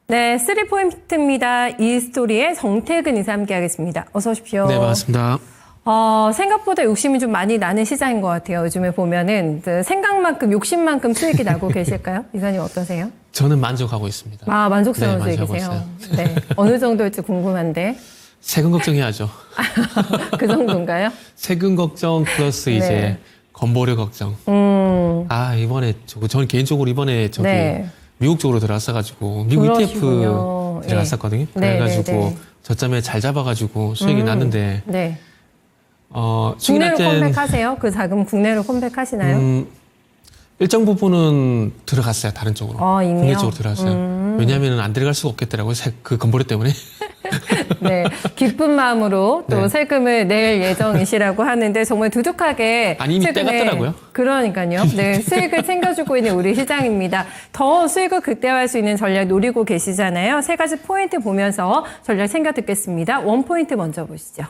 네, 3포인트입니다. 이 스토리의 정태근 이사 함께 하겠습니다. 어서 오십시오. 네, 반갑습니다. 생각보다 욕심이 좀 많이 나는 시장인 것 같아요. 요즘에 보면은 생각만큼, 욕심만큼 수익이 나고 계실까요? 이사님 어떠세요? 저는 만족하고 있습니다. 아, 만족스러운 네, 수익이세요? 네. 어느 정도일지 궁금한데. 세금 걱정해야죠. 그 정도인가요? 세금 걱정 플러스 이제 네. 건보료 걱정. 이번에 저는 개인적으로 이번에 네. 미국 쪽으로 들어갔어가지고 미국 그러시군요. ETF 들어갔었거든요. 네. 그래가지고 네, 네. 저점에 잘 잡아가지고 수익이 났는데 네. 수익이 날 국내로 땐 컴백하세요? 그 자금 국내로 컴백하시나요? 일정 부분은 들어갔어요. 다른 쪽으로. 이미요? 국내 쪽으로 들어갔어요. 왜냐하면 안 들어갈 수가 없겠더라고요. 그 건보료 때문에. 네, 기쁜 마음으로 또 네. 세금을 낼 예정이시라고 하는데 정말 두둑하게 아니, 이미 최근에 떼갔더라고요. 그러니까요. 네, 수익을 챙겨주고 있는 우리 시장입니다. 더 수익을 극대화할 수 있는 전략 노리고 계시잖아요. 세 가지 포인트 보면서 전략 챙겨 듣겠습니다. 원 포인트 먼저 보시죠.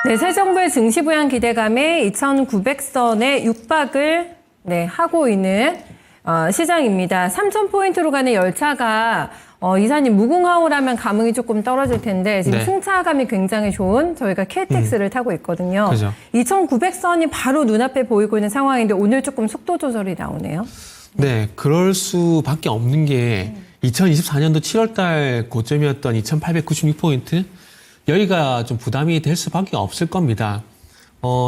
네, 새 정부의 증시 부양 기대감에 2,900선에 육박을 하고 있는 시장입니다. 3,000포인트로 가는 열차가 이사님 무궁화호라면 감흥이 조금 떨어질 텐데 지금 네. 승차감이 굉장히 좋은 저희가 KTX를 타고 있거든요. 그죠. 2,900선이 바로 눈앞에 보이고 있는 상황인데 오늘 조금 속도 조절이 나오네요. 네, 그럴 수밖에 없는 게 2024년도 7월달 고점이었던 2,896포인트 여기가 좀 부담이 될 수밖에 없을 겁니다.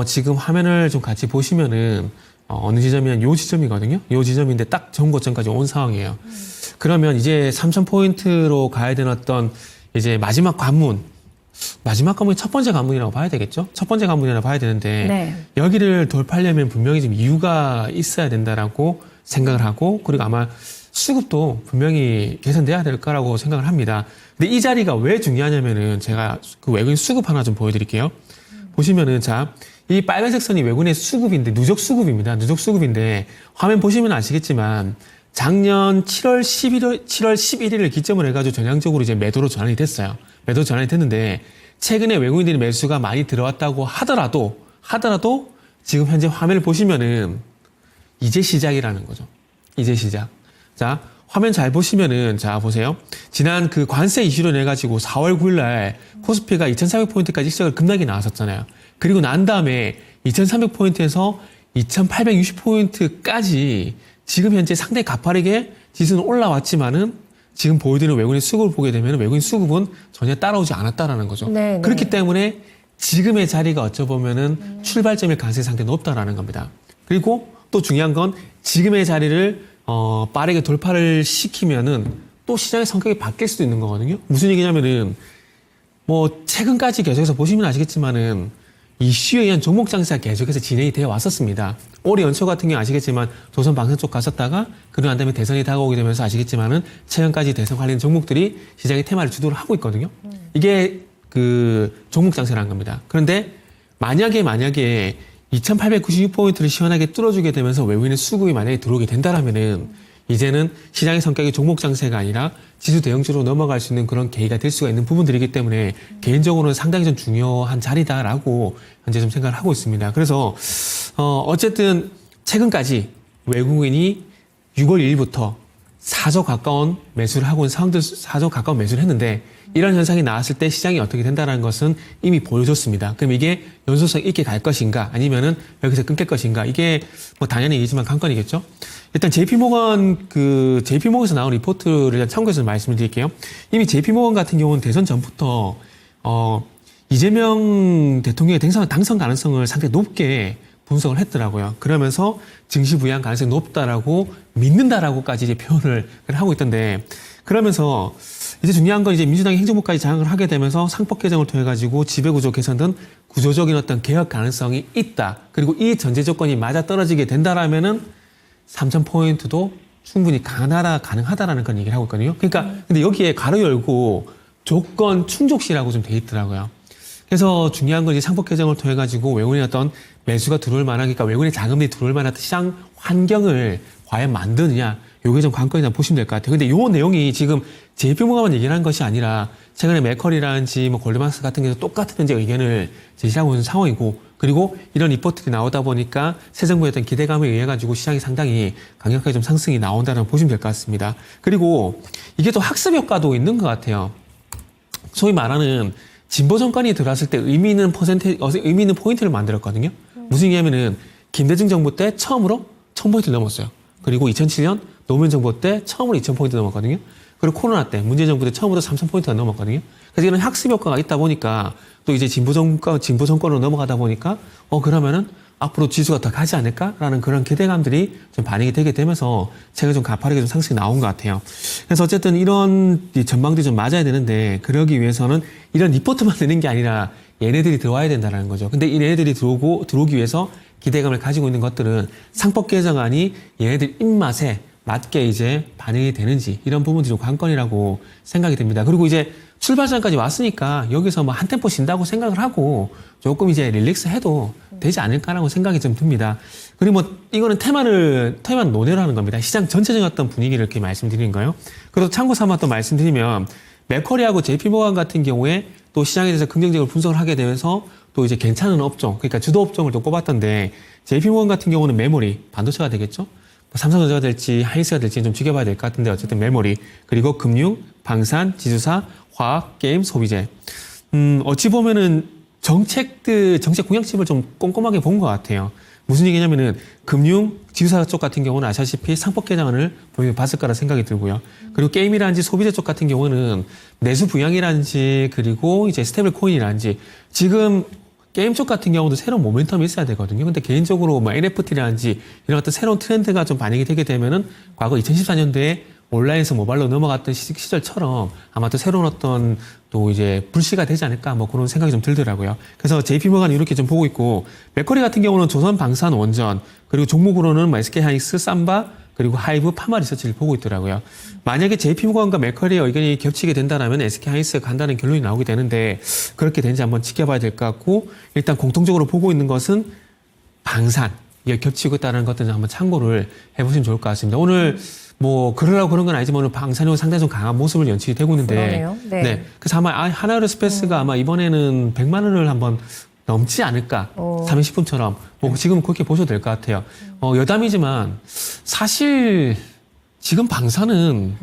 지금 화면을 좀 같이 보시면은 어느 지점이면 요 지점이거든요. 요 지점인데 딱 전 고점까지 온 상황이에요. 그러면 이제 3,000포인트로 가야 되는 어떤 이제 마지막 관문이 첫 번째 관문이라고 봐야 되겠죠? 첫 번째 관문이라고 봐야 되는데 네. 여기를 돌파하려면 분명히 좀 이유가 있어야 된다라고 생각을 하고 그리고 아마 수급도 분명히 개선돼야 될 거라고 생각을 합니다. 근데 이 자리가 왜 중요하냐면은 제가 그 외국인 수급 하나 좀 보여드릴게요. 보시면은 이 빨간색 선이 외국인의 수급인데 누적 수급입니다. 누적 수급인데 화면 보시면 아시겠지만 작년 7월 11일을 기점으로 해가지고 전향적으로 이제 매도로 전환이 됐어요. 매도 전환이 됐는데 최근에 외국인들이 매수가 많이 들어왔다고 하더라도 지금 현재 화면을 보시면은 이제 시작이라는 거죠. 이제 시작. 자, 화면 잘 보시면은, 자, 보세요. 지난 그 관세 이슈로 내가지고 4월 9일 날 코스피가 2,400포인트까지 시작을 급락이 나왔었잖아요. 그리고 난 다음에 2,300포인트에서 2,860포인트까지 지금 현재 상당히 가파르게 지수는 올라왔지만은 지금 보여드리는 외국인 수급을 보게 되면 외국인 수급은 전혀 따라오지 않았다라는 거죠. 네, 네. 그렇기 때문에 지금의 자리가 어쩌보면은 출발점일 가능성이 상당히 높다라는 겁니다. 그리고 또 중요한 건 지금의 자리를 빠르게 돌파를 시키면은 또 시장의 성격이 바뀔 수도 있는 거거든요. 무슨 얘기냐면은 최근까지 계속해서 보시면 아시겠지만은 이슈에 의한 종목 장세가 계속해서 진행이 되어 왔었습니다. 올해 연초 같은 경우 아시겠지만 조선 방산 쪽 갔었다가 그러고 난 다음에 대선이 다가오게 되면서 아시겠지만은 최근까지 대선 관련 종목들이 시장의 테마를 주도를 하고 있거든요. 이게 그 종목 장세라는 겁니다. 그런데 만약에 2,896포인트를 시원하게 뚫어주게 되면서 외국인의 수급이 만약에 들어오게 된다라면은 이제는 시장의 성격이 종목 장세가 아니라 지수 대형주로 넘어갈 수 있는 그런 계기가 될 수가 있는 부분들이기 때문에 개인적으로는 상당히 좀 중요한 자리다라고 현재 좀 생각을 하고 있습니다. 그래서 어쨌든 최근까지 외국인이 6월 1일부터 4조 가까운 매수를 하고 있는 상황들 4조 가까운 매수를 했는데 이런 현상이 나왔을 때 시장이 어떻게 된다는 것은 이미 보여줬습니다. 그럼 이게 연소성 있게 갈 것인가 아니면은 여기서 끊길 것인가 이게 당연히 얘기지만 관건이겠죠. 일단 JP모건에서 나온 리포트를 일단 참고해서 말씀을 드릴게요. 이미 JP모건 같은 경우는 대선 전부터 이재명 대통령의 당선 가능성을 상당히 높게 분석을 했더라고요. 그러면서 증시 부양 가능성이 높다라고 믿는다라고까지 이제 표현을 하고 있던데 그러면서 이제 중요한 건 이제 민주당이 행정부까지 장악을 하게 되면서 상법 개정을 통해 가지고 지배구조 개선 등 구조적인 어떤 개혁 가능성이 있다. 그리고 이 전제 조건이 맞아 떨어지게 된다라면은 3,000포인트도 충분히 가능하다라는 그런 얘기를 하고 있거든요. 그러니까 근데 여기에 가로 열고 조건 충족시라고 좀 돼 있더라고요. 그래서 중요한 건 이제 상법 개정을 통해 가지고 외국인의 어떤 매수가 들어올 만하니까 외국인의 자금이 들어올 만한 시장 환경을 과연 만드느냐, 요게 좀 관건이다 보시면 될 것 같아요. 근데 요 내용이 지금 JP모건만 얘기를 한 것이 아니라 최근에 맥커리라든지 뭐 골드만스 같은 경우도 똑같은 이제 의견을 제시하고 있는 상황이고, 그리고 이런 리포트들이 나오다 보니까 새 정부의 어떤 기대감에 의해 가지고 시장이 상당히 강력하게 좀 상승이 나온다는 보시면 될 것 같습니다. 그리고 이게 또 학습 효과도 있는 것 같아요. 소위 말하는 진보 정권이 들어왔을 때 의미 있는 포인트를 만들었거든요. 무슨 얘기냐면은 김대중 정부 때 처음으로 1000포인트를 넘었어요. 그리고 2007년 노무현 정부 때 처음으로 2000포인트 넘었거든요. 그리고 코로나 때 문재인 정부 때 처음으로 3000포인트가 넘었거든요. 그래서 이런 학습 효과가 있다 보니까 또 이제 진보 정권으로 넘어가다 보니까 그러면은 앞으로 지수가 더 가지 않을까라는 그런 기대감들이 좀 반영이 되게 되면서 최근에 좀 가파르게 좀 상승이 나온 것 같아요. 그래서 어쨌든 이런 전망들이 좀 맞아야 되는데, 그러기 위해서는 이런 리포트만 내는 게 아니라 얘네들이 들어와야 된다는 거죠. 근데 이 얘네들이 들어오기 위해서 기대감을 가지고 있는 것들은 상법 개정안이 얘네들 입맛에 맞게 이제 반영이 되는지, 이런 부분들이 좀 관건이라고 생각이 됩니다. 그리고 이제 출발선까지 왔으니까 여기서 뭐 한 템포 쉰다고 생각을 하고 조금 이제 릴렉스 해도 되지 않을까라고 생각이 좀 듭니다. 그리고 뭐 이거는 테마는 논의를 하는 겁니다. 시장 전체적인 어떤 분위기를 이렇게 말씀드리는 거예요. 그리고 참고 삼아 또 말씀드리면 맥커리하고 JP모건 같은 경우에 또 시장에 대해서 긍정적으로 분석을 하게 되면서 또 이제 괜찮은 업종, 그러니까 주도 업종을 또 꼽았던데, JP모건 같은 경우는 메모리, 반도체가 되겠죠? 삼성전자가 될지 하이닉스가 될지 좀 지켜봐야 될 것 같은데, 어쨌든 메모리, 그리고 금융, 방산, 지주사, 화학, 게임, 소비재. 어찌 보면은 정책 공약집을 좀 꼼꼼하게 본 것 같아요. 무슨 얘기냐면은 금융, 지주사 쪽 같은 경우는 아시다시피 상법 개정안을 분명히 봤을 거라 생각이 들고요. 그리고 게임이라든지 소비재 쪽 같은 경우는 내수 부양이라든지 그리고 이제 스테이블 코인이라든지, 지금 게임 쪽 같은 경우도 새로운 모멘텀이 있어야 되거든요. 근데 개인적으로 뭐 NFT라든지 이런 어떤 새로운 트렌드가 좀 반영이 되게 되면은 과거 2014년도에 온라인에서 모바일로 넘어갔던 시절처럼 아마 또 새로운 어떤 또 이제 불씨가 되지 않을까, 뭐 그런 생각이 좀 들더라고요. 그래서 JP모건이 이렇게 좀 보고 있고, 맥커리 같은 경우는 조선 방산 원전, 그리고 종목으로는 뭐 SK 하이닉스, 삼바, 그리고 하이브, 파마 리서치를 보고 있더라고요. 만약에 JP모건과 맥커리의 의견이 겹치게 된다면 SK 하이닉스가 간다는 결론이 나오게 되는데, 그렇게 되는지 한번 지켜봐야 될 것 같고, 일단 공통적으로 보고 있는 것은 방산, 이게 겹치고 있다는 것들을 한번 참고를 해보시면 좋을 것 같습니다. 오늘 뭐 그러려고 그런 건 아니지만 오늘 방산이 상당히 좀 강한 모습을 연출이 되고 있는데, 그러네요. 네. 그래서 아마 하나에어스페이스가 아마 이번에는 100만 원을 한번 넘지 않을까, 30분처럼 뭐 지금 그렇게 보셔도 될 것 같아요. 여담이지만 사실 지금 방산은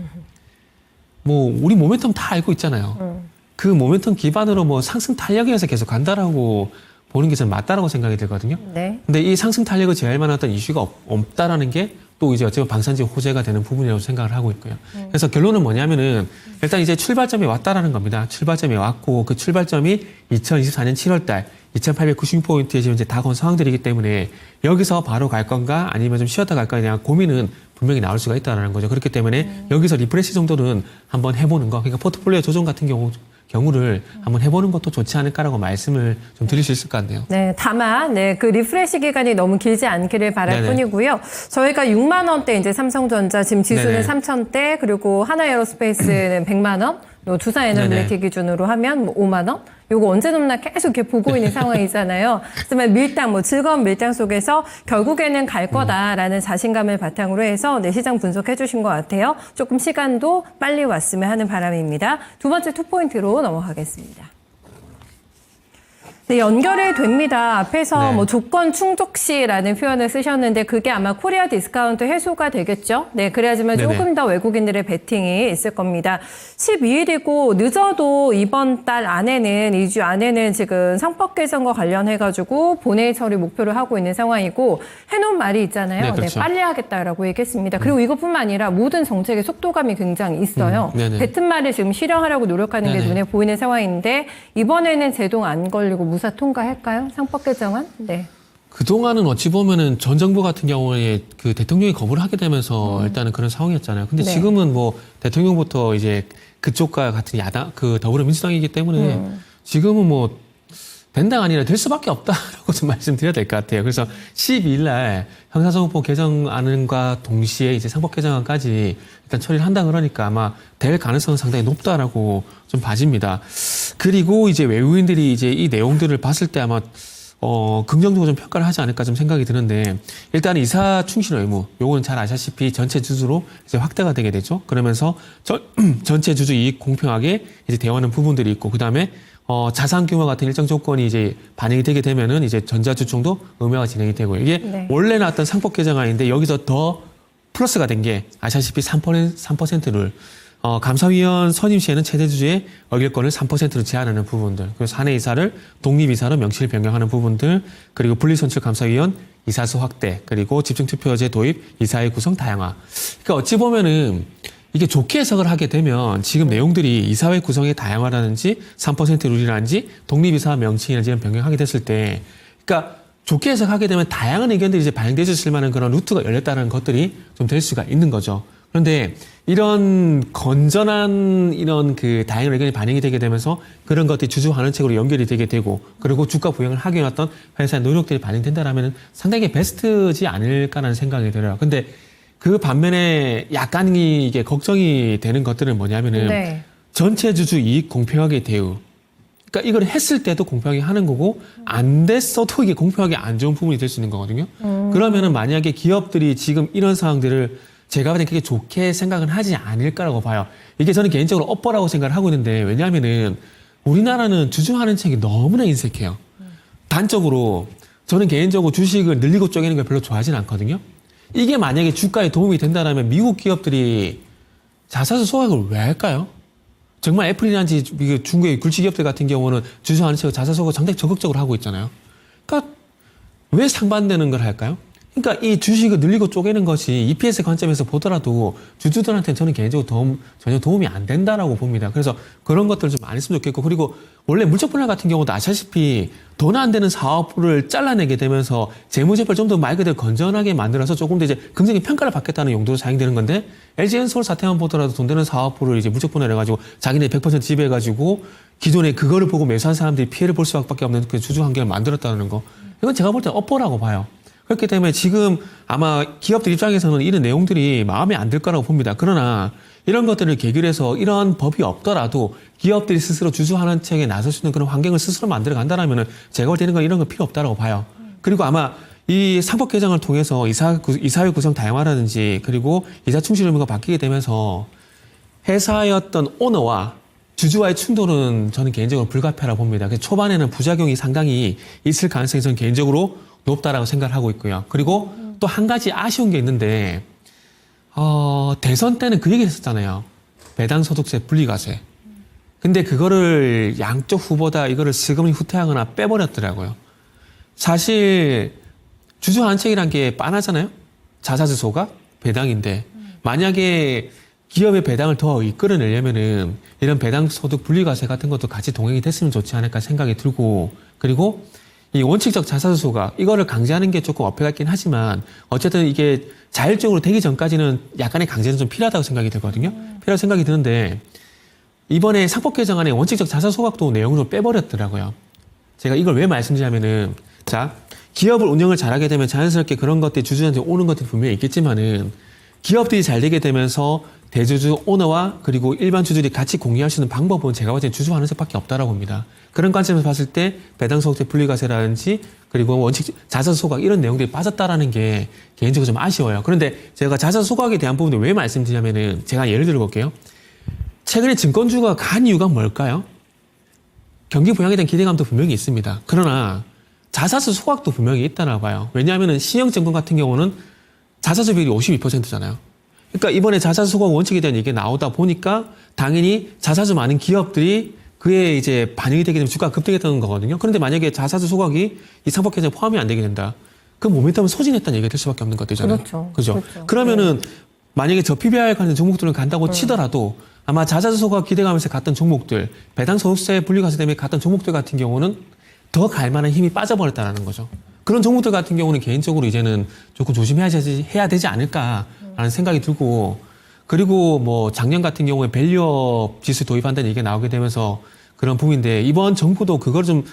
뭐 우리 모멘텀 다 알고 있잖아요. 그 모멘텀 기반으로 뭐 상승 탄력에서 계속 간다라고 보는 게 저는 맞다라고 생각이 들거든요. 네. 근데 이 상승 탄력을 제어할 만한 어떤 이슈가 없다라는 게 또 이제 어쩌면 방산지 호재가 되는 부분이라고 생각을 하고 있고요. 그래서 결론은 뭐냐면은 일단 이제 출발점에 왔다라는 겁니다. 출발점에 왔고, 그 출발점이 2024년 7월달 2,896포인트에 지금 이제 다가온 상황들이기 때문에 여기서 바로 갈 건가 아니면 좀 쉬었다 갈 거냐 고민은 분명히 나올 수가 있다는 거죠. 그렇기 때문에 여기서 리프레시 정도는 한번 해보는 거, 그러니까 포트폴리오 조정 같은 경우를 한번 해보는 것도 좋지 않을까라고 말씀을 좀 드릴 수 있을 것 같네요. 네, 다만 그 리프레시 기간이 너무 길지 않기를 바랄 네네. 뿐이고요. 저희가 6만 원대 이제 삼성전자, 지금 지수는 네네. 3,000대, 그리고 하나에어로스페이스는 100만 원, 요 두산에너블레이티 기준으로 하면 뭐 5만 원. 요거 언제 넘나 계속 이렇게 보고 있는 상황이잖아요. 하지만 밀당, 즐거운 밀당 속에서 결국에는 갈 거다라는 자신감을 바탕으로 해서 시장 분석해 주신 것 같아요. 조금 시간도 빨리 왔으면 하는 바람입니다. 두 번째 투포인트로 넘어가겠습니다. 네, 연결이 됩니다. 앞에서 네. 뭐 조건 충족 시라는 표현을 쓰셨는데 그게 아마 코리아 디스카운트 해소가 되겠죠. 네, 그래야지만 네네. 조금 더 외국인들의 베팅이 있을 겁니다. 12일이고 늦어도 이번 달 안에는 2주 안에는 지금 상법 개정과 관련해가지고 본회의 처리 목표를 하고 있는 상황이고 해놓은 말이 있잖아요. 네, 그렇죠. 빨리 하겠다라고 얘기했습니다. 그리고 이것뿐만 아니라 모든 정책의 속도감이 굉장히 있어요. 네네. 뱉은 말을 지금 실현하려고 노력하는 게 네네. 눈에 보이는 상황인데 이번에는 제동 안 걸리고 무사 통과할까요? 상법 개정안? 네. 그동안은 어찌 보면은 전 정부 같은 경우에 그 대통령이 거부를 하게 되면서 일단은 그런 상황이었잖아요. 근데 네. 지금은 뭐 대통령부터 이제 그쪽과 같은 야당, 그 더불어민주당이기 때문에 지금은 뭐 된다가 아니라 될 수밖에 없다라고 좀 말씀드려야 될 것 같아요. 그래서 12일 날 형사소송법 개정안과 동시에 이제 상법 개정안까지 일단 처리를 한다 그러니까 아마 될 가능성은 상당히 높다라고 좀 봐집니다. 그리고 이제 외국인들이 이제 이 내용들을 봤을 때 아마 긍정적으로 좀 평가를 하지 않을까 좀 생각이 드는데, 일단 이사 충실 의무, 요거는 잘 아시다시피 전체 주주로 이제 확대가 되게 되죠. 그러면서 전체 주주 이익 공평하게 이제 대우하는 부분들이 있고, 그 다음에 자산 규모 같은 일정 조건이 이제 반영이 되게 되면은 이제 전자주총도 의무화가 진행이 되고, 이게 네. 원래 나왔던 상법 개정안인데 여기서 더 플러스가 된 게 아시다시피 3%를 감사위원 선임 시에는 최대 주주의 의결권을 3%로 제한하는 부분들, 그리고 사내 이사를 독립이사로 명시를 변경하는 부분들, 그리고 분리선출 감사위원 이사수 확대, 그리고 집중투표제 도입, 이사회 구성 다양화. 그러니까 어찌 보면은 이게 좋게 해석을 하게 되면 지금 내용들이 이사회 구성의 다양화라든지 3% 룰이라든지 독립이사 명칭이라든지 변경하게 됐을 때, 그러니까 좋게 해석하게 되면 다양한 의견들이 이제 반영되실 만한 그런 루트가 열렸다는 것들이 좀 될 수가 있는 거죠. 그런데 이런 건전한 이런 그 다양한 의견이 반영이 되게 되면서 그런 것들이 주주 환원책으로 연결이 되게 되고, 그리고 주가 부양을 하기 위한 어떤 회사의 노력들이 반영된다라면 상당히 베스트지 않을까라는 생각이 들어요. 근데 그 반면에 약간 이게 걱정이 되는 것들은 뭐냐면은 네. 전체 주주 이익 공평하게 대우. 그러니까 이걸 했을 때도 공평하게 하는 거고, 안 됐어도 이게 공평하게 안 좋은 부분이 될 수 있는 거거든요. 그러면은 만약에 기업들이 지금 이런 상황들을 제가 봤을 때 그게 좋게 생각은 하지 않을까라고 봐요. 이게 저는 개인적으로 업보라고 생각을 하고 있는데, 왜냐하면은 우리나라는 주주 환원책이 너무나 인색해요. 단적으로 저는 개인적으로 주식을 늘리고 쪼개는 걸 별로 좋아하진 않거든요. 이게 만약에 주가에 도움이 된다라면 미국 기업들이 자사주 소각을 왜 할까요? 정말 애플이라든지 중국의 굴지 기업들 같은 경우는 주주 환원책을 자사 소각 상당히 적극적으로 하고 있잖아요. 그러니까 왜 상반되는 걸 할까요? 그러니까 이 주식을 늘리고 쪼개는 것이 EPS 관점에서 보더라도 주주들한테는 저는 개인적으로 전혀 도움이 안 된다라고 봅니다. 그래서 그런 것들을 좀 안 했으면 좋겠고, 그리고 원래 물적 분할 같은 경우도 아시다시피 돈 안 되는 사업을 잘라내게 되면서 재무제표를 좀 더 말 그대로 건전하게 만들어서 조금 더 이제 긍정적인 평가를 받겠다는 용도로 사용되는 건데, LG엔솔 사태만 보더라도 돈 되는 사업부를 이제 물적 분할해가지고 자기네 100% 지배해가지고 기존에 그거를 보고 매수한 사람들이 피해를 볼 수밖에 없는 그 주주 환경을 만들었다는 거, 이건 제가 볼 때 업보라고 봐요. 그렇기 때문에 지금 아마 기업들 입장에서는 이런 내용들이 마음에 안 들 거라고 봅니다. 그러나 이런 것들을 계기로 해서 이런 법이 없더라도 기업들이 스스로 주주 환원책에 나설 수 있는 그런 환경을 스스로 만들어 간다라면 제가 볼 때는 이런 거 필요 없다라고 봐요. 그리고 아마 이 상법 개정을 통해서 이사회 구성 다양화라든지, 그리고 이사 충실 의무가 바뀌게 되면서 회사의 어떤 오너와 주주와의 충돌은 저는 개인적으로 불가피하다고 봅니다. 그래서 초반에는 부작용이 상당히 있을 가능성이 저는 개인적으로 높다라고 생각을 하고 있고요. 그리고 또 한 가지 아쉬운 게 있는데, 대선 때는 그 얘기를 했었잖아요. 배당소득세 분리과세. 근데 그거를 양쪽 후보다 이거를 슬그머니 후퇴하거나 빼버렸더라고요. 사실 주주 환원책이란 게 빤하잖아요. 자사주 소각, 배당인데 만약에 기업의 배당을 더 이끌어내려면은 이런 배당소득 분리과세 같은 것도 같이 동행이 됐으면 좋지 않을까 생각이 들고, 그리고 이 원칙적 자사주 소각, 이거를 강제하는 게 조금 어폐가 있긴 하지만 어쨌든 이게 자율적으로 되기 전까지는 약간의 강제는 좀 필요하다고 생각이 들거든요. 필요하다고 생각이 드는데, 이번에 상법 개정안에 원칙적 자사주 소각도 내용을 좀 빼버렸더라고요. 제가 이걸 왜 말씀드리냐면은, 자, 기업을 운영을 잘하게 되면 자연스럽게 그런 것들이 주주한테 오는 것들이 분명히 있겠지만은, 기업들이 잘 되게 되면서 대주주 오너와 그리고 일반 주주들이 같이 공유할 수 있는 방법은 제가 볼 때는 주주 환원책밖에 없다라고 봅니다. 그런 관점에서 봤을 때 배당소득세 분리과세라든지, 그리고 원칙 자사주 소각 이런 내용들이 빠졌다라는 게 개인적으로 좀 아쉬워요. 그런데 제가 자사주 소각에 대한 부분을 왜 말씀드리냐면은, 제가 예를 들어 볼게요. 최근에 증권주가 간 이유가 뭘까요? 경기 부양에 대한 기대감도 분명히 있습니다. 그러나 자사주 소각도 분명히 있다라고 봐요. 왜냐하면은 신영증권 같은 경우는 자사주 비율이 52%잖아요. 그러니까 이번에 자사주 소각 원칙에 대한 얘기가 나오다 보니까 당연히 자사주 많은 기업들이 그에 이제 반영이 되게 되면 주가가 급등했다는 거거든요. 그런데 만약에 자사주 소각이 이 상법 개정에 포함이 안 되게 된다. 그 모멘텀은 소진했다는 얘기가 될 수밖에 없는 것들이잖아요. 그렇죠. 그죠? 그렇죠. 그러면은 만약에 저 PBR 관련 종목들은 간다고 치더라도 아마 자사주 소각 기대감에서 갔던 종목들, 배당소득세 분리과세 때문에 갔던 종목들 같은 경우는 더 갈 만한 힘이 빠져버렸다는 거죠. 그런 종목들 같은 경우는 개인적으로 이제는 조금 조심해야 되지 않을까라는 생각이 들고, 그리고 뭐 작년 같은 경우에 밸류업 지수 도입한다는 얘기가 나오게 되면서 그런 부분인데, 이번 정부도 그걸 좀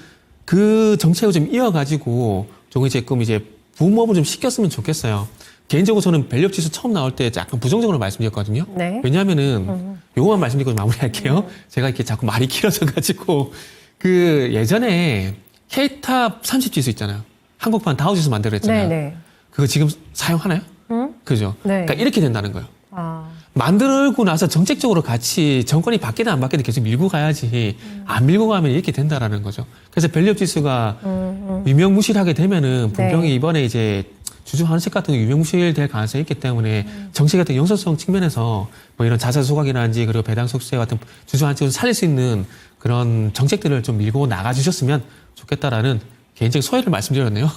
그 정책을 좀 이어가지고 조금 이제 붐업을 좀 시켰으면 좋겠어요. 개인적으로 저는 밸류업 지수 처음 나올 때 약간 부정적으로 말씀드렸거든요. 네. 왜냐하면은 요거만 말씀드리고 마무리할게요. 제가 이렇게 자꾸 말이 길어져가지고 그 예전에 K탑 30지수 있잖아요. 한국판 다우지수 만들었잖아요. 네네. 그거 지금 사용하나요? 그죠? 네. 그러니까 이렇게 된다는 거예요. 아. 만들고 나서 정책적으로 같이 정권이 바뀌든 안 바뀌든 계속 밀고 가야지 안 밀고 가면 이렇게 된다라는 거죠. 그래서 밸류업 지수가 유명무실하게 되면은 분명히 네. 이번에 이제 주주 환원책 같은 거 유명무실될 가능성이 있기 때문에 정책 같은 영속성 측면에서 뭐 이런 자산 소각이라든지 그리고 배당 속세 같은 주주 환원책을 살릴 수 있는 그런 정책들을 좀 밀고 나가주셨으면 좋겠다라는 개인적인 소회를 말씀드렸네요.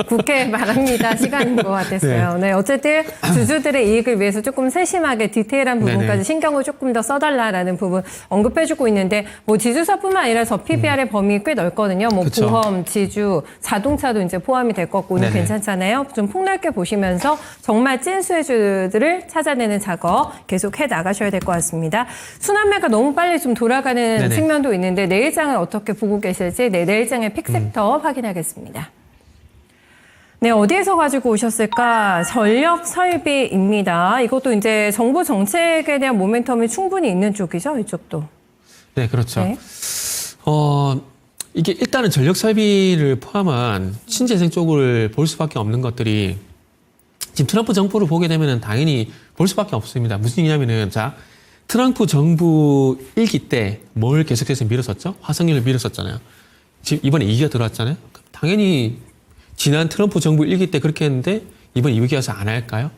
국회 말합니다. 시간인 것 같았어요. 네. 어쨌든 주주들의 이익을 위해서 조금 세심하게 디테일한 부분까지 네네. 신경을 조금 더 써달라라는 부분 언급해주고 있는데 뭐 지주사뿐만 아니라 저 PBR의 범위 꽤 넓거든요. 뭐 그쵸. 보험, 지주, 자동차도 이제 포함이 될 것 같고 오늘 네네. 괜찮잖아요. 좀 폭넓게 보시면서 정말 찐수혜주들을 찾아내는 작업 계속 해 나가셔야 될 것 같습니다. 순환매가 너무 빨리 좀 돌아가는 네네. 측면도 있는데 내일장을 어떻게 보고 계실지 내일장의 픽섹터 확인하겠습니다. 네, 어디에서 가지고 오셨을까? 전력 설비입니다. 이것도 이제 정부 정책에 대한 모멘텀이 충분히 있는 쪽이죠, 이쪽도. 네, 그렇죠. 네. 이게 일단은 전력 설비를 포함한 신재생 쪽을 볼 수밖에 없는 것들이 지금 트럼프 정부를 보게 되면은 당연히 볼 수밖에 없습니다. 무슨 얘기냐면은 자, 트럼프 정부 1기 때 뭘 계속해서 밀었었죠? 화석연료를 밀었었잖아요. 지금 이번에 2기가 들어왔잖아요. 그럼 당연히 지난 트럼프 정부 1기 때 그렇게 했는데 이번 2기가 와서 안 할까요?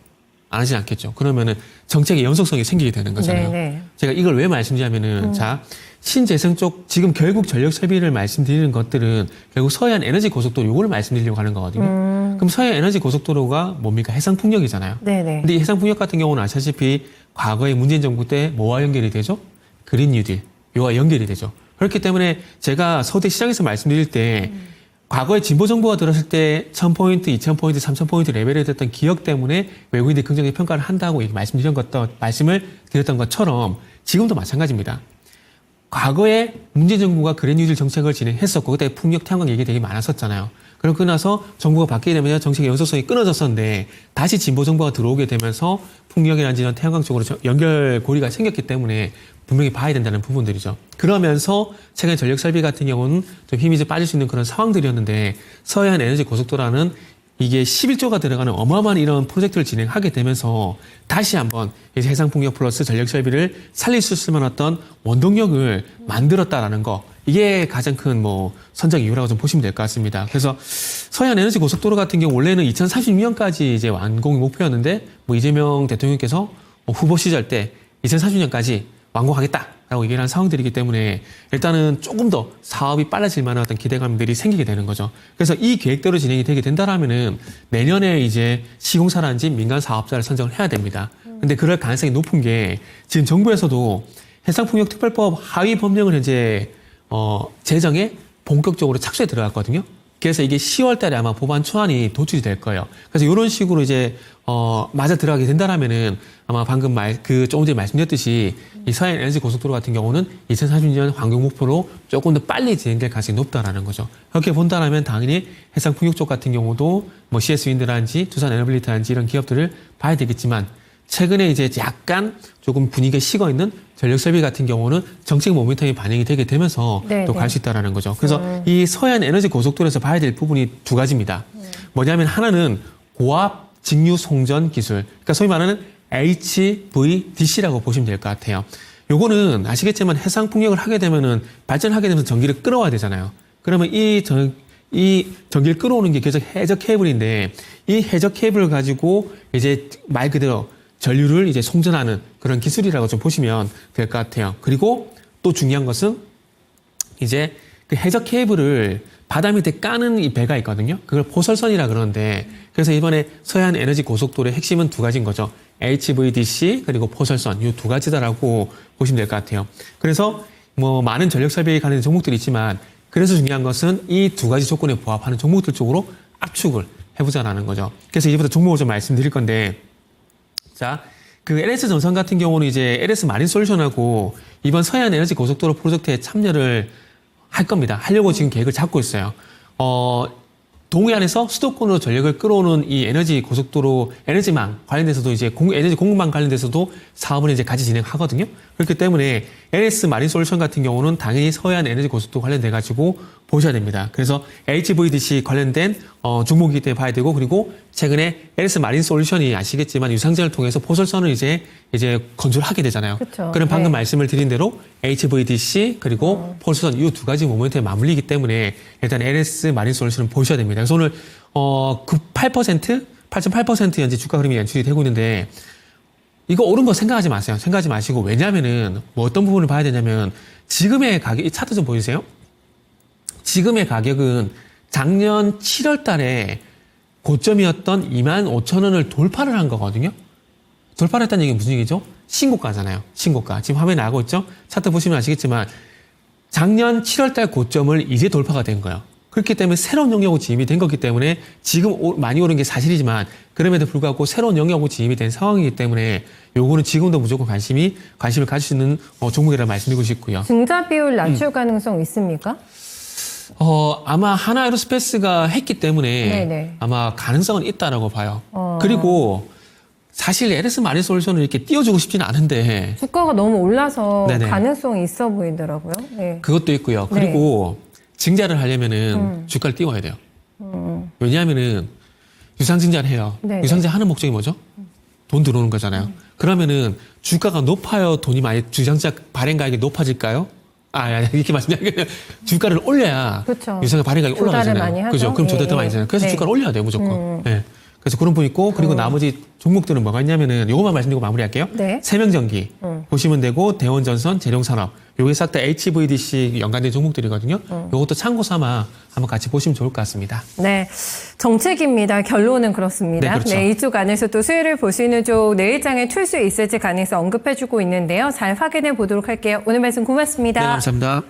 안 하진 않겠죠. 그러면은 정책의 연속성이 생기게 되는 거잖아요. 네네. 제가 이걸 왜 말씀드리냐면은 자, 신재생 쪽 지금 결국 전력 설비를 말씀드리는 것들은 결국 서해안 에너지 고속도로 요거를 말씀드리려고 하는 거거든요. 그럼 서해안 에너지 고속도로가 뭡니까? 해상풍력이잖아요. 네네. 근데 이 해상풍력 같은 경우는 아시다시피 과거에 문재인 정부 때 뭐와 연결이 되죠? 그린 뉴딜. 요와 연결이 되죠. 그렇기 때문에 제가 서울대 시장에서 말씀드릴 때 과거에 진보 정부가 들었을 때 1000포인트, 2000포인트, 3000포인트 레벨에 됐던 기억 때문에 외국인들이 긍정적 평가를 한다고 말씀을 드렸던 것처럼 지금도 마찬가지입니다. 과거에 문재인 정부가 그린 뉴딜 정책을 진행했었고 그때 풍력 태양광 얘기 되게 많았었잖아요. 그러고 나서 정부가 바뀌게 되면 정책의 연속성이 끊어졌었는데 다시 진보 정부가 들어오게 되면서 풍력이라든지 이런 태양광 쪽으로 연결고리가 생겼기 때문에 분명히 봐야 된다는 부분들이죠. 그러면서 최근 전력 설비 같은 경우는 좀 힘이 좀 빠질 수 있는 그런 상황들이었는데 서해안 에너지 고속도로는 이게 11조가 들어가는 어마어마한 이런 프로젝트를 진행하게 되면서 다시 한번 이제 해상풍력 플러스 전력 설비를 살릴 수 있을 만한 어떤 원동력을 만들었다라는 거. 이게 가장 큰 뭐 선적 이유라고 좀 보시면 될 것 같습니다. 그래서 서해안 에너지 고속도로 같은 경우 원래는 2036년까지 이제 완공이 목표였는데 뭐 이재명 대통령께서 후보 시절 때 2030년까지 완공하겠다라고 얘기를 한 상황들이기 때문에 일단은 조금 더 사업이 빨라질 만한 어떤 기대감들이 생기게 되는 거죠. 그래서 이 계획대로 진행이 되게 된다라면은 내년에 이제 시공사라든지 민간 사업자를 선정을 해야 됩니다. 근데 그럴 가능성이 높은 게 지금 정부에서도 해상풍력특별법 하위 법령을 현재 제정에 본격적으로 착수에 들어갔거든요. 그래서 이게 10월 달에 아마 법안 초안이 도출이 될 거예요. 그래서 이런 식으로 이제, 맞아 들어가게 된다라면은 아마 방금 조금 전에 말씀드렸듯이 이 서해안 에너지 고속도로 같은 경우는 2030년 환경 목표로 조금 더 빨리 진행될 가능성이 높다라는 거죠. 그렇게 본다라면 당연히 해상 풍력 쪽 같은 경우도 뭐 CS 윈드라든지 두산 에너빌리티라든지 이런 기업들을 봐야 되겠지만 최근에 이제 약간 조금 분위기가 식어 있는 전력 설비 같은 경우는 정책 모멘텀이 반영이 되게 되면서 네, 또 갈 수 있다라는 거죠. 그래서 이 서해안 에너지 고속도로에서 봐야 될 부분이 두 가지입니다. 뭐냐면 하나는 고압 직류 송전 기술. 그러니까 소위 말하는 HVDC라고 보시면 될 것 같아요. 요거는 아시겠지만 해상 풍력을 하게 되면은 발전하게 되면서 전기를 끌어와야 되잖아요. 그러면 이 전기를 끌어오는 게 계속 해저 케이블인데 이 해저 케이블을 가지고 이제 말 그대로 전류를 이제 송전하는 그런 기술이라고 좀 보시면 될 것 같아요. 그리고 또 중요한 것은 이제 그 해저 케이블을 바다 밑에 까는 이 배가 있거든요. 그걸 포설선이라 그러는데 그래서 이번에 서해안 에너지 고속도로의 핵심은 두 가지인 거죠. HVDC 그리고 포설선 이 두 가지다라고 보시면 될 것 같아요. 그래서 뭐 많은 전력 설비에 관련된 종목들이 있지만 그래서 중요한 것은 이 두 가지 조건에 부합하는 종목들 쪽으로 압축을 해보자라는 거죠. 그래서 이제부터 종목을 좀 말씀드릴 건데 자, 그 LS 전선 같은 경우는 이제 LS 마린 솔루션하고 이번 서해안 에너지 고속도로 프로젝트에 참여를 할 겁니다. 하려고 지금 계획을 잡고 있어요. 동해안에서 수도권으로 전력을 끌어오는 이 에너지 고속도로 에너지망 관련돼서도 이제 에너지 공급망 관련돼서도 사업을 이제 같이 진행하거든요. 그렇기 때문에 LS 마린 솔루션 같은 경우는 당연히 서해안 에너지 고속도로 관련돼 가지고 보셔야 됩니다. 그래서 HVDC 관련된 종목이기 때문에 봐야 되고, 그리고 최근에 LS 마린 솔루션이 아시겠지만 유상증을 통해서 포설선을 이제 건조하게 되잖아요. 그쵸. 그럼 방금 네. 말씀을 드린 대로 HVDC 그리고 포설선 이 두 가지 모멘트에 맞물리기 때문에 일단 LS 마린 솔루션을 보셔야 됩니다. 그래서 오늘 8.8% 현재 주가 흐름이 연출이 되고 있는데, 이거 오른 거 생각하지 마세요. 생각하지 마시고, 왜냐면은 뭐 어떤 부분을 봐야 되냐면 지금의 가격, 이 차트 좀 보여주세요. 지금의 가격은 작년 7월 달에 고점이었던 25,000원을 돌파를 한 거거든요. 돌파를 했다는 얘기는 무슨 얘기죠? 신고가잖아요. 신고가. 지금 화면에 나가고 있죠? 차트 보시면 아시겠지만 작년 7월 달 고점을 이제 돌파가 된 거예요. 그렇기 때문에 새로운 영역으로 진입이 된 거기 때문에 지금 많이 오른 게 사실이지만 그럼에도 불구하고 새로운 영역으로 진입이 된 상황이기 때문에 요거는 지금도 무조건 관심을 가질 수 있는 종목이라고 말씀드리고 싶고요. 증자 비율 낮출 가능성 있습니까? 아마 하나에로스페이스가 했기 때문에 네네. 아마 가능성은 있다라고 봐요. 그리고 사실 LS 마린 솔루션을 이렇게 띄워주고 싶지는 않은데 주가가 너무 올라서 네네. 가능성이 있어 보이더라고요. 네. 그것도 있고요. 그리고 증자를 하려면은 주가를 띄워야 돼요. 왜냐하면은 유상증자를 해요. 네네. 유상증자 하는 목적이 뭐죠? 돈 들어오는 거잖아요. 그러면은 주가가 높아요? 돈이 많이 유상증자 발행 가격이 높아질까요? 이렇게 말씀드리면 주가를 올려야 그쵸. 유상증자 발행 가격이 조달을 올라가잖아요. 많이 하죠. 그죠? 그럼 조달 더 예, 많이 예. 되잖아요. 그래서 네. 주가를 올려야 돼요, 무조건. 예. 그래서 그런 분 있고, 그리고 나머지 종목들은 뭐가 있냐면은 요것만 말씀드리고 마무리할게요. 네. 세명전기 보시면 되고, 대원전선, 재룡산업 요게 싹 다 HVDC 연관된 종목들이거든요. 요것도 참고 삼아 한번 같이 보시면 좋을 것 같습니다. 네, 정책입니다. 결론은 그렇습니다. 네, 그렇죠. 이쪽 안에서 또 수혜를 볼 수 있는 쪽 내일장에 출수 있을지 가능성 언급해주고 있는데요. 잘 확인해 보도록 할게요. 오늘 말씀 고맙습니다. 네, 감사합니다.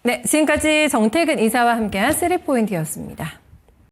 네, 지금까지 정태근 이사와 함께한 3포인트였습니다.